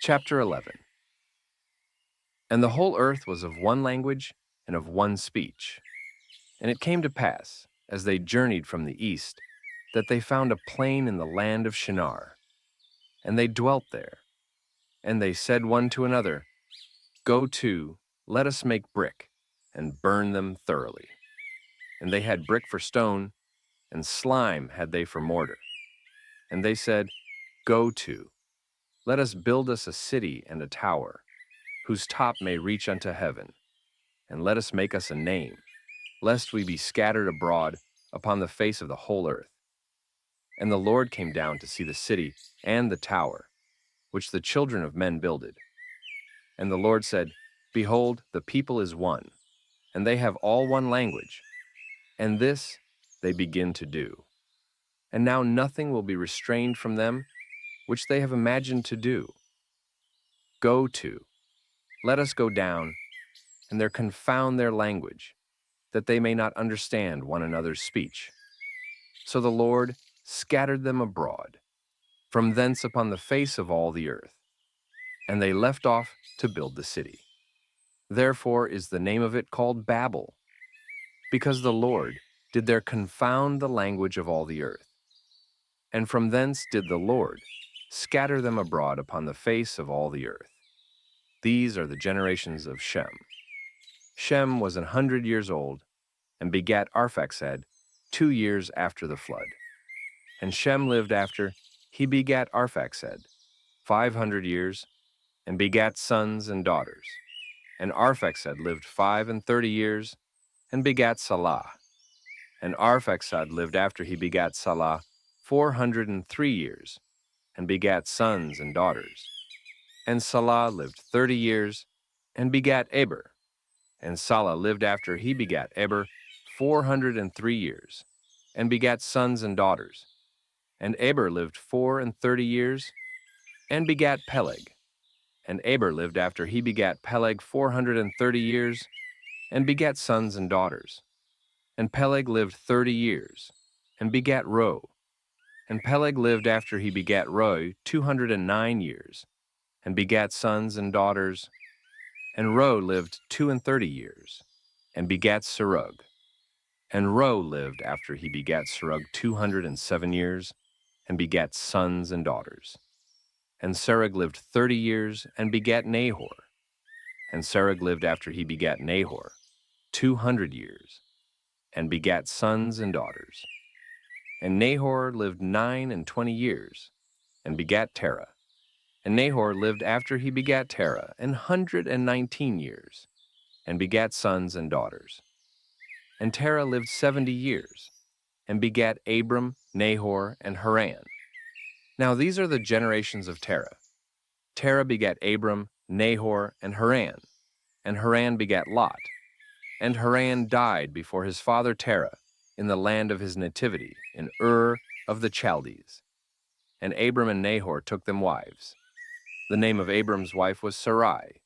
Chapter 11. And the whole earth was of one language and of one speech. And it came to pass, as they journeyed from the east, that they found a plain in the land of Shinar. And they dwelt there. And they said one to another, Go to, let us make brick, and burn them thoroughly. And they had brick for stone, and slime had they for mortar. And they said, Go to, let us build us a city and a tower, whose top may reach unto heaven, and let us make us a name, lest we be scattered abroad upon the face of the whole earth. And the Lord came down to see the city and the tower, which the children of men builded. And the Lord said, Behold, the people is one, and they have all one language, and this they begin to do. And now nothing will be restrained from them, which they have imagined to do. Go to, let us go down, and there confound their language, that they may not understand one another's speech. So the Lord scattered them abroad, from thence upon the face of all the earth, and they left off to build the city. Therefore is the name of it called Babel, because the Lord did there confound the language of all the earth. And from thence did the Lord scatter them abroad upon the face of all the earth. These are the generations of Shem. Shem was 100 years old, and begat Arphaxad 2 years after the flood. And Shem lived after he begat Arphaxad 500 years, and begat sons and daughters. And Arphaxad lived 35 years, and begat Salah. And Arphaxad lived after he begat Salah 403 years, and begat sons and daughters. And Salah lived 30 years, and begat Eber. And Salah lived after he begat Eber 403 years, and begat sons and daughters. And Eber lived 34 years, and begat Peleg. And Eber lived after he begat Peleg 430 years, and begat sons and daughters. And Peleg lived 30 years, and begat Ro. And Peleg lived after he begat Ro 209 years, and begat sons and daughters. And Ro lived 32 years, and begat Serug. And Ro lived after he begat Serug 207 years, and begat sons and daughters. And Serug lived 30 years, and begat Nahor. And Serug lived after he begat Nahor 200 years, and begat sons and daughters. And Nahor lived 29 years, and begat Terah. And Nahor lived after he begat Terah 119 years, and begat sons and daughters. And Terah lived 70 years, and begat Abram, Nahor, and Haran. Now these are the generations of Terah. Terah begat Abram, Nahor, and Haran begat Lot. And Haran died before his father Terah in the land of his nativity, in Ur of the Chaldees. And Abram and Nahor took them wives. The name of Abram's wife was Sarai,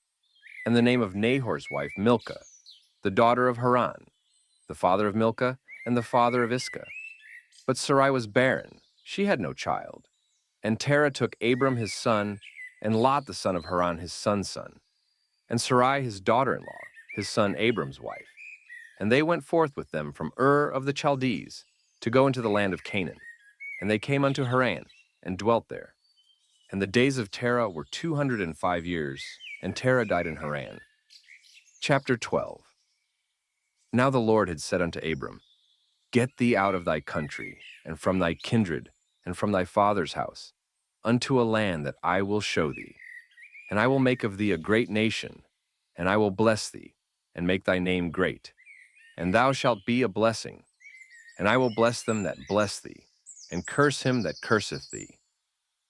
and the name of Nahor's wife Milcah, the daughter of Haran, the father of Milcah and the father of Iscah. But Sarai was barren, she had no child. And Terah took Abram his son, and Lot the son of Haran his son's son, and Sarai his daughter-in-law, his son Abram's wife. And they went forth with them from Ur of the Chaldees to go into the land of Canaan. And they came unto Haran, and dwelt there. And the days of Terah were 205 years, and Terah died in Haran. Chapter 12. Now the Lord had said unto Abram, Get thee out of thy country, and from thy kindred, and from thy father's house, unto a land that I will show thee. And I will make of thee a great nation, and I will bless thee, and make thy name great. And thou shalt be a blessing. And I will bless them that bless thee, and curse him that curseth thee.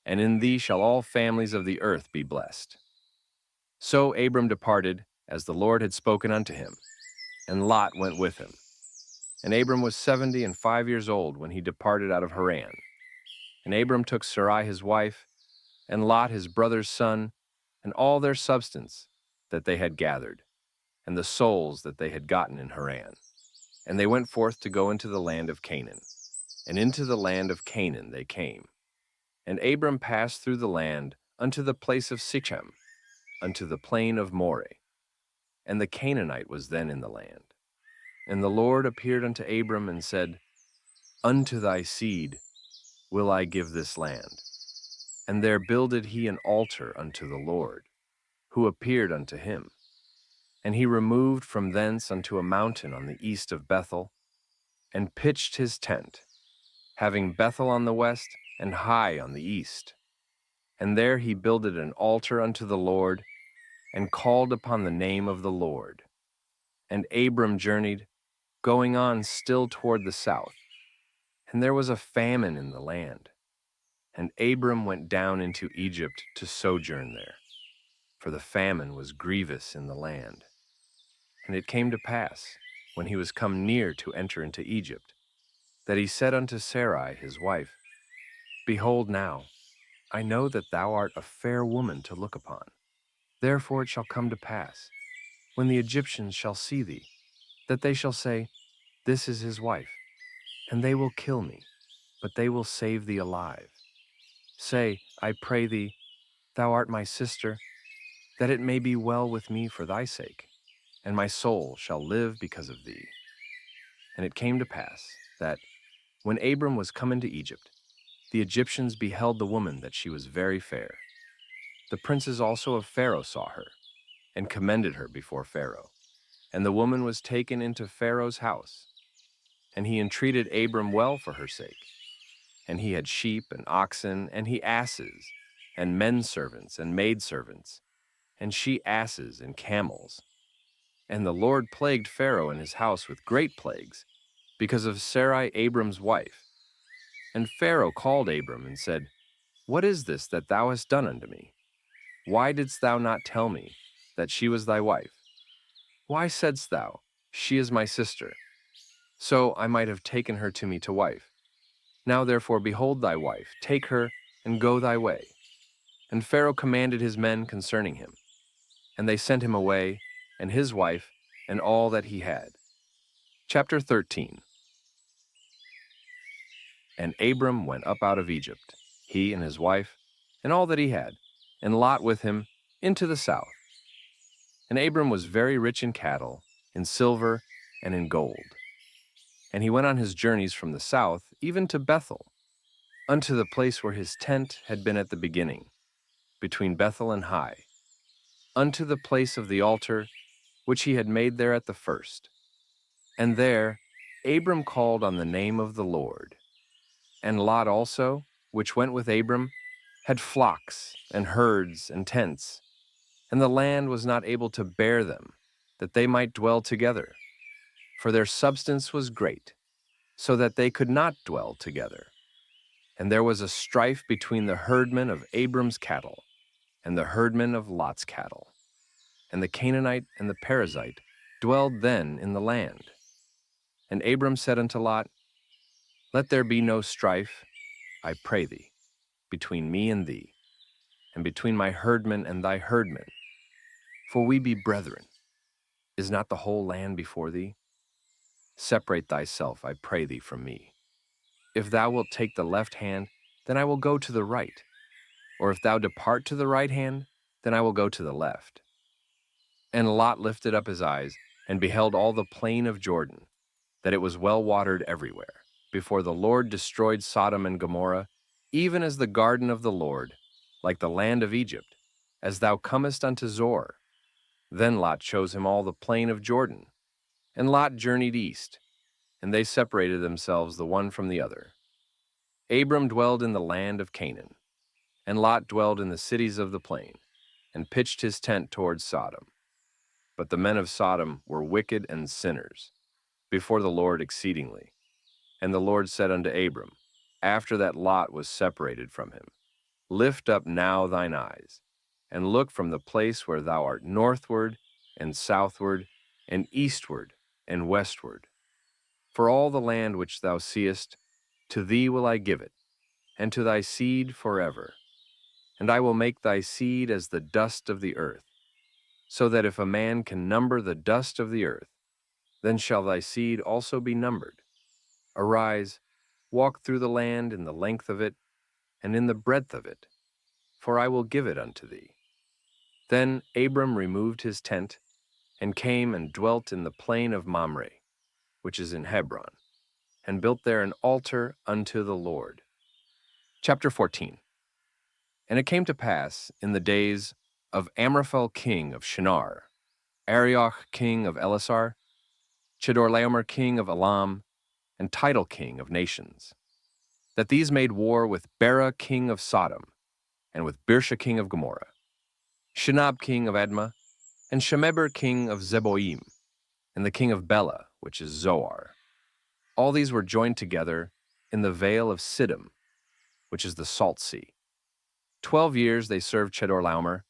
And in thee shall all families of the earth be blessed. So Abram departed, as the Lord had spoken unto him, and Lot went with him. And Abram was 75 years old when he departed out of Haran. And Abram took Sarai his wife, and Lot his brother's son, and all their substance that they had gathered, and the souls that they had gotten in Haran. And they went forth to go into the land of Canaan. And into the land of Canaan they came. And Abram passed through the land unto the place of Sichem, unto the plain of Moreh. And the Canaanite was then in the land. And the Lord appeared unto Abram and said, Unto thy seed will I give this land. And there builded he an altar unto the Lord, who appeared unto him. And he removed from thence unto a mountain on the east of Bethel, and pitched his tent, having Bethel on the west and Hai on the east. And there he builded an altar unto the Lord, and called upon the name of the Lord. And Abram journeyed, going on still toward the south. And there was a famine in the land. And Abram went down into Egypt to sojourn there, for the famine was grievous in the land. And it came to pass, when he was come near to enter into Egypt, that he said unto Sarai his wife, Behold now, I know that thou art a fair woman to look upon. Therefore it shall come to pass, when the Egyptians shall see thee, that they shall say, This is his wife, and they will kill me, but they will save thee alive. Say, I pray thee, Thou art my sister, that it may be well with me for thy sake, and my soul shall live because of thee. And it came to pass that, when Abram was come into Egypt, the Egyptians beheld the woman that she was very fair. The princes also of Pharaoh saw her, and commended her before Pharaoh. And the woman was taken into Pharaoh's house, and he entreated Abram well for her sake. And he had sheep and oxen, and he asses, and men servants and maid servants, and she asses and camels. And the Lord plagued Pharaoh and his house with great plagues, because of Sarai Abram's wife. And Pharaoh called Abram and said, What is this that thou hast done unto me? Why didst thou not tell me that she was thy wife? Why saidst thou, She is my sister? So I might have taken her to me to wife. Now therefore behold thy wife, take her, and go thy way. And Pharaoh commanded his men concerning him. And they sent him away, and his wife, and all that he had. Chapter 13. And Abram went up out of Egypt, he and his wife, and all that he had, and Lot with him, into the south. And Abram was very rich in cattle, in silver, and in gold. And he went on his journeys from the south, even to Bethel, unto the place where his tent had been at the beginning, between Bethel and Hai, unto the place of the altar, which he had made there at the first. And there Abram called on the name of the Lord. And Lot also, which went with Abram, had flocks and herds and tents, and the land was not able to bear them, that they might dwell together. For their substance was great, so that they could not dwell together. And there was a strife between the herdmen of Abram's cattle and the herdmen of Lot's cattle. And the Canaanite and the Perizzite dwelled then in the land. And Abram said unto Lot, Let there be no strife, I pray thee, between me and thee, and between my herdmen and thy herdmen, for we be brethren. Is not the whole land before thee? Separate thyself, I pray thee, from me. If thou wilt take the left hand, then I will go to the right. Or if thou depart to the right hand, then I will go to the left. And Lot lifted up his eyes, and beheld all the plain of Jordan, that it was well watered everywhere, before the Lord destroyed Sodom and Gomorrah, even as the garden of the Lord, like the land of Egypt, as thou comest unto Zor. Then Lot chose him all the plain of Jordan. And Lot journeyed east, and they separated themselves the one from the other. Abram dwelled in the land of Canaan, and Lot dwelled in the cities of the plain, and pitched his tent towards Sodom. But the men of Sodom were wicked and sinners before the Lord exceedingly. And the Lord said unto Abram, after that Lot was separated from him, Lift up now thine eyes, and look from the place where thou art northward, and southward, and eastward, and westward. For all the land which thou seest, to thee will I give it, and to thy seed forever. And I will make thy seed as the dust of the earth, so that if a man can number the dust of the earth, then shall thy seed also be numbered. Arise, walk through the land in the length of it, and in the breadth of it, for I will give it unto thee. Then Abram removed his tent, and came and dwelt in the plain of Mamre, which is in Hebron, and built there an altar unto the Lord. Chapter 14. And it came to pass in the days of Amraphel king of Shinar, Arioch king of Elasar, Chedorlaomer king of Elam, and Tidal king of nations, that these made war with Bera king of Sodom, and with Birsha king of Gomorrah, Shinab king of Admah, and Shemeber king of Zeboim, and the king of Bela, which is Zoar. All these were joined together in the vale of Siddim, which is the Salt Sea. 12 years they served Chedorlaomer,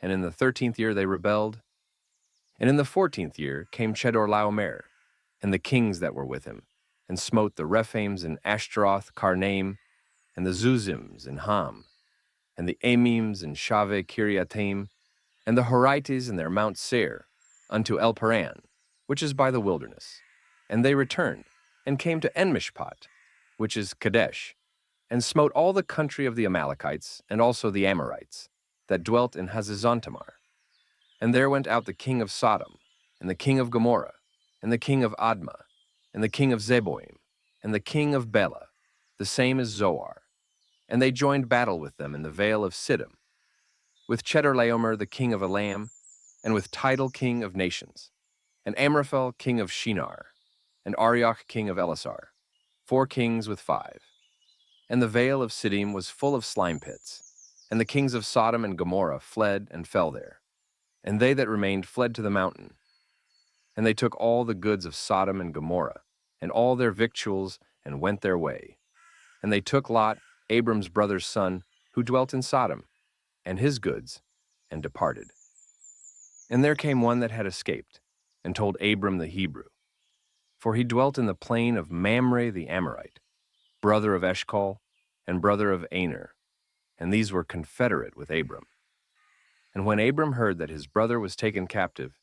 and in the 13th year they rebelled. And in the 14th year came Chedorlaomer, and the kings that were with him, and smote the Rephaims in Ashtaroth, Karnaim, and the Zuzims in Ham, and the Amims in Shaveh Kiriataim, and the Horites in their Mount Seir, unto El Paran, which is by the wilderness. And they returned, and came to Enmishpat, which is Kadesh, and smote all the country of the Amalekites, and also the Amorites, that dwelt in Hazazontamar. And there went out the king of Sodom, and the king of Gomorrah, and the king of Admah, and the king of Zeboim, and the king of Bela, the same as Zoar. And they joined battle with them in the vale of Siddim, with Chedorlaomer the king of Elam, and with Tidal king of nations, and Amraphel king of Shinar, and Arioch king of Elasar, 4 kings with 5. And the vale of Siddim was full of slime pits, and the kings of Sodom and Gomorrah fled and fell there. And they that remained fled to the mountain. And they took all the goods of Sodom and Gomorrah, and all their victuals, and went their way. And they took Lot, Abram's brother's son, who dwelt in Sodom, and his goods, and departed. And there came one that had escaped, and told Abram the Hebrew. For he dwelt in the plain of Mamre the Amorite, brother of Eshcol, and brother of Aner, and these were confederate with Abram. And when Abram heard that his brother was taken captive,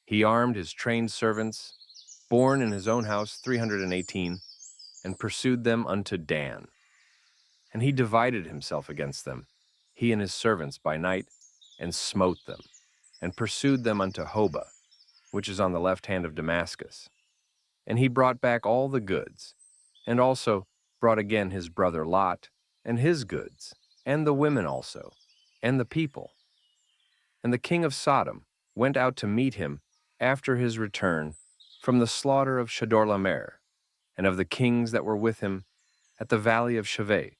he armed his trained servants, born in his own house 318, and pursued them unto Dan. And he divided himself against them, he and his servants by night, and smote them, and pursued them unto Hobah, which is on the left hand of Damascus. And he brought back all the goods, and also brought again his brother Lot, and his goods, and the women also, and the people. And the king of Sodom went out to meet him after his return from the slaughter of Chedorlaomer, and of the kings that were with him at the valley of Shaveh,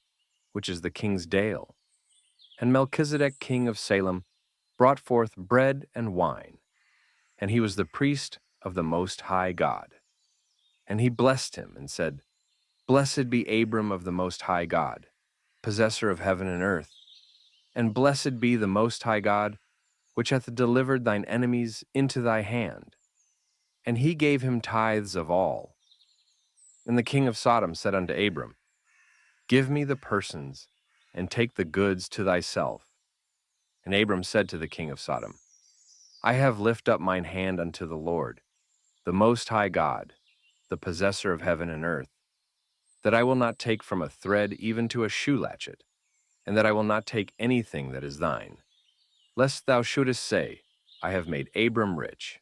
which is the king's dale. And Melchizedek king of Salem brought forth bread and wine, and he was the priest of the Most High God. And he blessed him and said, Blessed be Abram of the Most High God, possessor of heaven and earth, and blessed be the Most High God, which hath delivered thine enemies into thy hand. And he gave him tithes of all. And the king of Sodom said unto Abram, Give me the persons, and take the goods to thyself. And Abram said to the king of Sodom, I have lifted up mine hand unto the Lord, the Most High God, the possessor of heaven and earth, that I will not take from a thread even to a shoe latchet, and that I will not take anything that is thine, lest thou shouldest say, I have made Abram rich.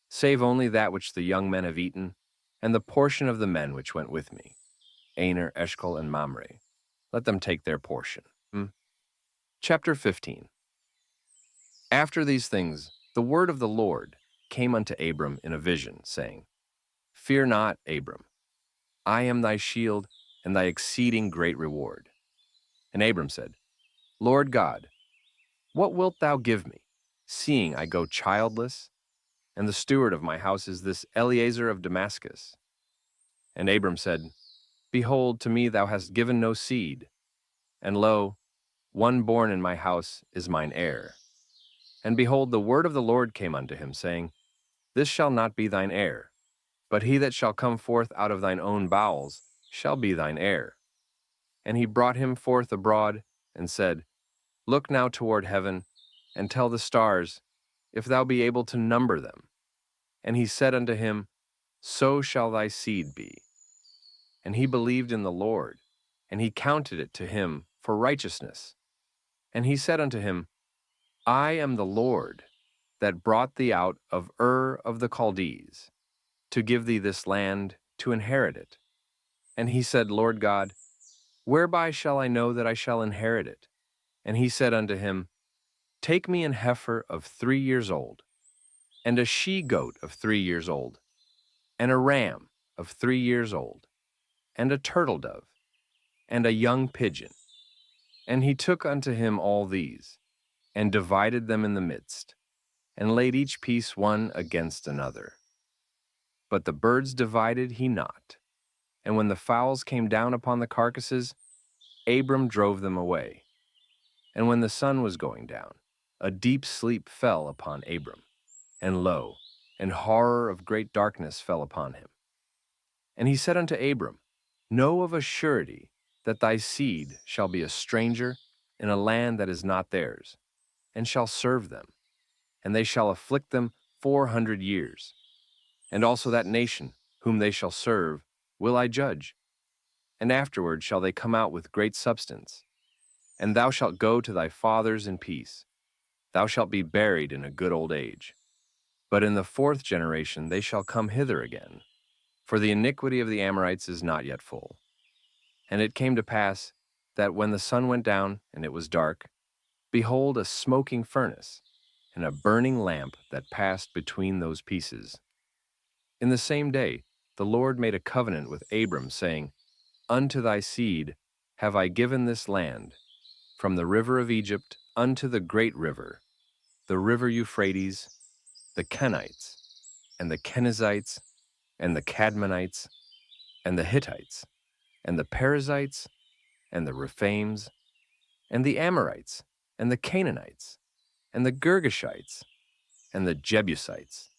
Save only that which the young men have eaten, and the portion of the men which went with me, Aner, Eshcol, and Mamre. Let them take their portion. Chapter 15. After these things, the word of the Lord came unto Abram in a vision, saying, Fear not, Abram. I am thy shield and thy exceeding great reward. And Abram said, Lord God, what wilt thou give me, seeing I go childless, and the steward of my house is this Eliezer of Damascus? And Abram said, Behold, to me thou hast given no seed, and lo, one born in my house is mine heir. And behold, the word of the Lord came unto him, saying, This shall not be thine heir, but he that shall come forth out of thine own bowels shall be thine heir. And he brought him forth abroad, and said, Look now toward heaven, and tell the stars, if thou be able to number them. And he said unto him, So shall thy seed be. And he believed in the Lord, and he counted it to him for righteousness. And he said unto him, I am the Lord that brought thee out of Ur of the Chaldees, to give thee this land to inherit it. And he said, Lord God, whereby shall I know that I shall inherit it? And he said unto him, Take me an heifer of 3 years old, and a she-goat of 3 years old, and a ram of 3 years old, and a turtle dove, and a young pigeon. And he took unto him all these, and divided them in the midst, and laid each piece one against another. But the birds divided he not. And when the fowls came down upon the carcasses, Abram drove them away. And when the sun was going down, a deep sleep fell upon Abram, and lo, an horror of great darkness fell upon him. And he said unto Abram, Know of a surety that thy seed shall be a stranger in a land that is not theirs, and shall serve them, and they shall afflict them 400 years. And also that nation, whom they shall serve, will I judge. And afterward shall they come out with great substance. And thou shalt go to thy fathers in peace. Thou shalt be buried in a good old age. But in the 4th generation they shall come hither again, for the iniquity of the Amorites is not yet full. And it came to pass that when the sun went down and it was dark, behold, a smoking furnace, and a burning lamp that passed between those pieces. In the same day the Lord made a covenant with Abram, saying, Unto thy seed have I given this land, from the river of Egypt unto the great river, the river Euphrates, the Kenites, and the Kenizzites, and the Cadmonites, and the Hittites, and the Perizzites, and the Rephaims, and the Amorites, and the Canaanites, and the Girgashites, and the Jebusites,